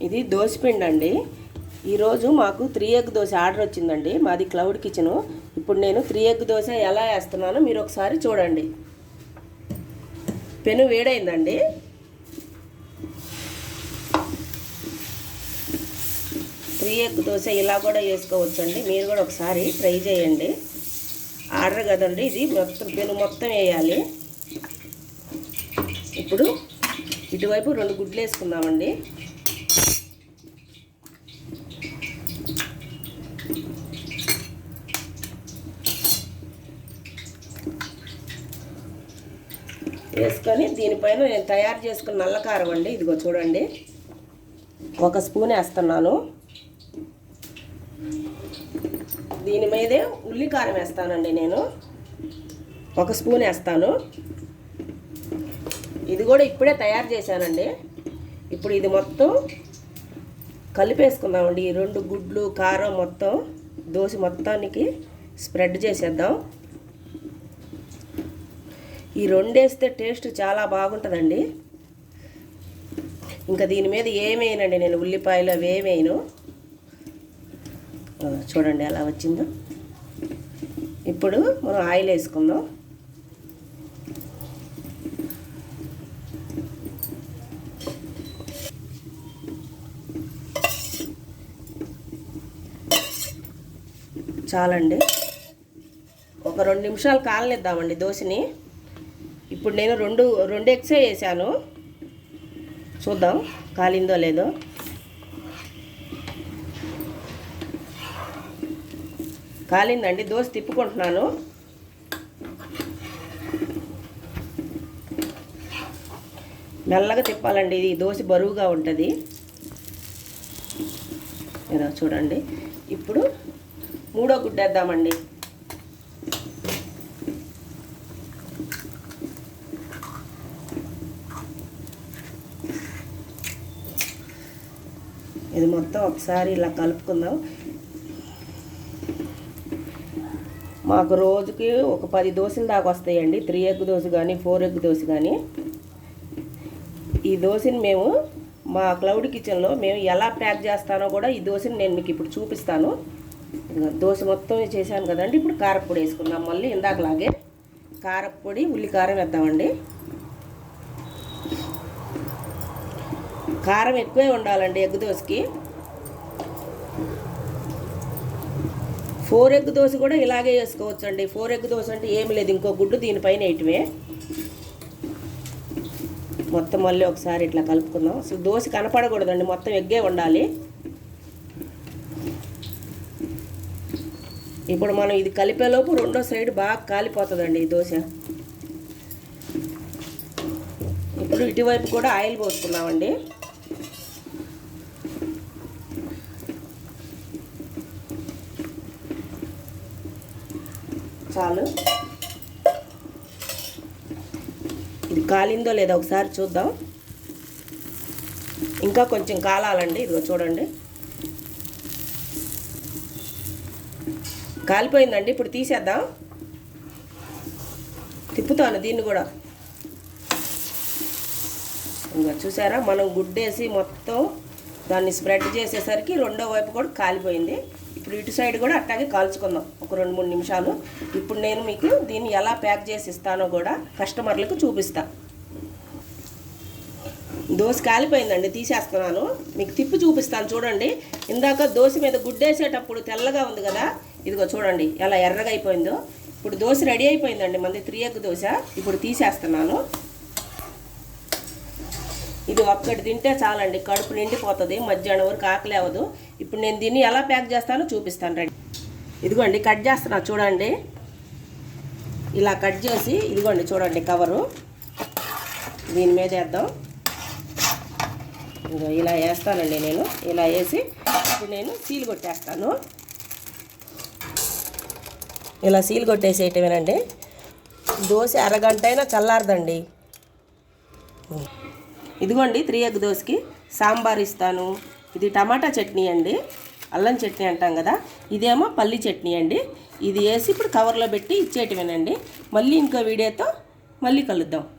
ఇది దోసపిండి అండి. ఈరోజు మాకు 3 ఎగ్ దోశ ఆర్డర్ వచ్చిందండి. మాది క్లౌడ్ కిచెను. ఇప్పుడు నేను 3 ఎగ్ దోశ ఎలా వేస్తున్నానో మీరు ఒకసారి చూడండి. పెను వేడైందండి. త్రీ ఎగ్ దోశ ఇలా కూడా వేసుకోవచ్చండి. మీరు కూడా ఒకసారి ట్రై చేయండి. ఆర్డర్ కదండి ఇది. పెను మొత్తం వేయాలి. ఇప్పుడు ఇటువైపు 2 గుడ్లు వేసుకుందామండి. వేసుకొని దీనిపైన నేను తయారు చేసుకున్న నల్లకారం అండి, ఇదిగో చూడండి, 1 స్పూన్ వేస్తున్నాను. దీని మీదే ఉల్లికారం వేస్తానండి. నేను 1 స్పూన్ వేస్తాను. ఇది కూడా ఇప్పుడే తయారు చేశానండి. ఇప్పుడు ఇది మొత్తం కలిపేసుకుందామండి. ఈ 2 గుడ్లు కారం మొత్తం దోశ మొత్తానికి స్ప్రెడ్ చేసేద్దాం. ఈ 2 వేస్తే టేస్ట్ చాలా బాగుంటుందండి. ఇంకా దీని మీద ఏమేయనండి నేను, ఉల్లిపాయలు అవి ఏమేయను. చూడండి ఎలా వచ్చిందో. ఇప్పుడు మనం ఆయిల్ వేసుకుందాం. చాలండి. ఒక 2 నిమిషాలు కాలనిద్దామండి దోశని. ఇప్పుడు నేను రెండు ఎగ్సే వేసాను. చూద్దాం కాలిందో లేదో. కాలిందండి. దోశ తిప్పుకుంటున్నాను. మెల్లగా తిప్పాలండి, ఇది దోశ బరువుగా ఉంటుంది. ఏదో చూడండి. ఇప్పుడు 3వ గుడ్డ వేద్దామండి. ఇది మొత్తం ఒకసారి ఇలా కలుపుకుందాం. మాకు రోజుకి ఒక 10 దోశలు దాకా వస్తాయండి. 3 ఎగ్ దోశ కానీ 4 ఎగ్ దోశ కానీ. ఈ దోశని మేము మా క్లౌడ్ కిచెన్లో మేము ఎలా ప్యాక్ చేస్తానో కూడా ఈ దోశని నేను మీకు ఇప్పుడు చూపిస్తాను. దోశ మొత్తం చేశాను కదండి. ఇప్పుడు కారప్పొడి వేసుకుందాం. మళ్ళీ ఇందాకలాగే కారప్పొడి ఉల్లికారం వేద్దామండి. కారం ఎక్కువే ఉండాలండి ఎగ్ దోశకి. 4 ఎగ్ దోశ కూడా ఇలాగే వేసుకోవచ్చు అండి. 4 ఎగ్ దోశ అంటే ఏమి లేదు, ఇంకో గుడ్డు దీనిపైన వేయటమే. మొత్తం మళ్ళీ ఒకసారి ఇట్లా కలుపుకుందాం. అసలు దోశ కనపడకూడదండి, మొత్తం ఎగ్గే ఉండాలి. ఇప్పుడు మనం ఇది కలిపేలోపు 2వ సైడ్ బాగా కాలిపోతుందండి ఈ దోశ. ఇప్పుడు ఇటువైపు కూడా ఆయిల్ పోసుకున్నామండి. చాలు. ఇది కాలిందో లేదో ఒకసారి చూద్దాం. ఇంకా కొంచెం కాలాలండి. ఇదిగో చూడండి కాలిపోయిందండి. ఇప్పుడు తీసేద్దాం. తిప్పుతాను దీన్ని కూడా. ఇంకా చూసారా, మనం గుడ్డేసి మొత్తం దాన్ని స్ప్రెడ్ చేసేసరికి 2వ వైపు కూడా కాలిపోయింది. ఇప్పుడు ఇటు సైడ్ కూడా అట్టాగే కాల్చుకుందాం ఒక 2-3 నిమిషాలు. ఇప్పుడు నేను మీకు దీన్ని ఎలా ప్యాక్ చేసి ఇస్తానో కూడా కస్టమర్లకు చూపిస్తా. దోశ కాలిపోయిందండి, తీసేస్తున్నాను. మీకు తిప్పి చూపిస్తాను చూడండి. ఇందాక దోశ మీద గుడ్డేసేటప్పుడు తెల్లగా ఉంది కదా, ఇదిగో చూడండి ఎలా ఎర్రగా అయిపోయిందో. ఇప్పుడు దోశ రెడీ అయిపోయిందండి మనది 3 ఎగ్ దోశ. ఇప్పుడు తీసేస్తున్నాను. ఇది ఒక్కటి తింటే చాలండి, కడుపు నిండిపోతుంది, మధ్యాహ్నం వరకు ఆకలి అవ్వదు. ఇప్పుడు నేను దీన్ని ఎలా ప్యాక్ చేస్తానో చూపిస్తాను. రెడీ. ఇదిగోండి కట్ చేస్తున్నా చూడండి. ఇలా కట్ చేసి ఇదిగోండి చూడండి కవరు దీని మీద వేద్దాం. ఇలా వేస్తానండి నేను. ఇలా వేసి ఇప్పుడు నేను సీల్ కొట్టేస్తాను. ఇలా సీల్ కొట్టేసేయటమేనండి. దోశ అరగంట అయినా చల్లారదండి. ఇదిగోండి 3 ఎగ్ దోశకి సాంబార్ ఇస్తాను. ఇది టమాటా చట్నీ అండి, అల్లం చట్నీ అంటాం కదా. ఇదేమో పల్లి చట్నీ అండి. ఇది వేసి ఇప్పుడు కవర్లో పెట్టి ఇచ్చేయటమేనండి. మళ్ళీ ఇంకో వీడియోతో మళ్ళీ కలుద్దాం.